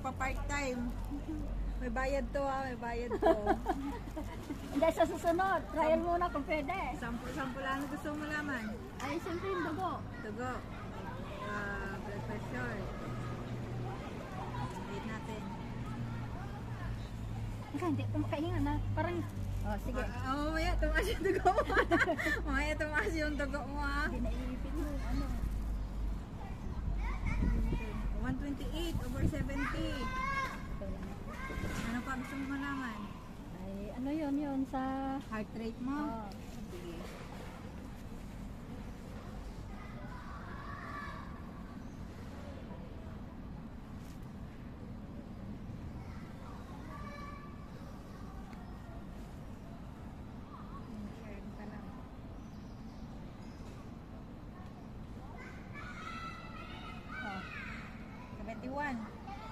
pa-part-time. May bayad to may bayad to. Hindi, sa susunod. Trial muna kung pwede. Sample lang gusto mo malaman. Ay, siyempre yung dugo. Dugo. Blood pressure. Wait natin. Hindi, makahinga na. Parang, sige. Mamaya tumaas yung dugo mo. Mamaya tumaas yung dugo mo Hindi naiipin mo, ano. 128 over 70. Ano pa gusto mo malaman? Ay, ano yun sa... Heart rate mo? Sige. Oh. 71.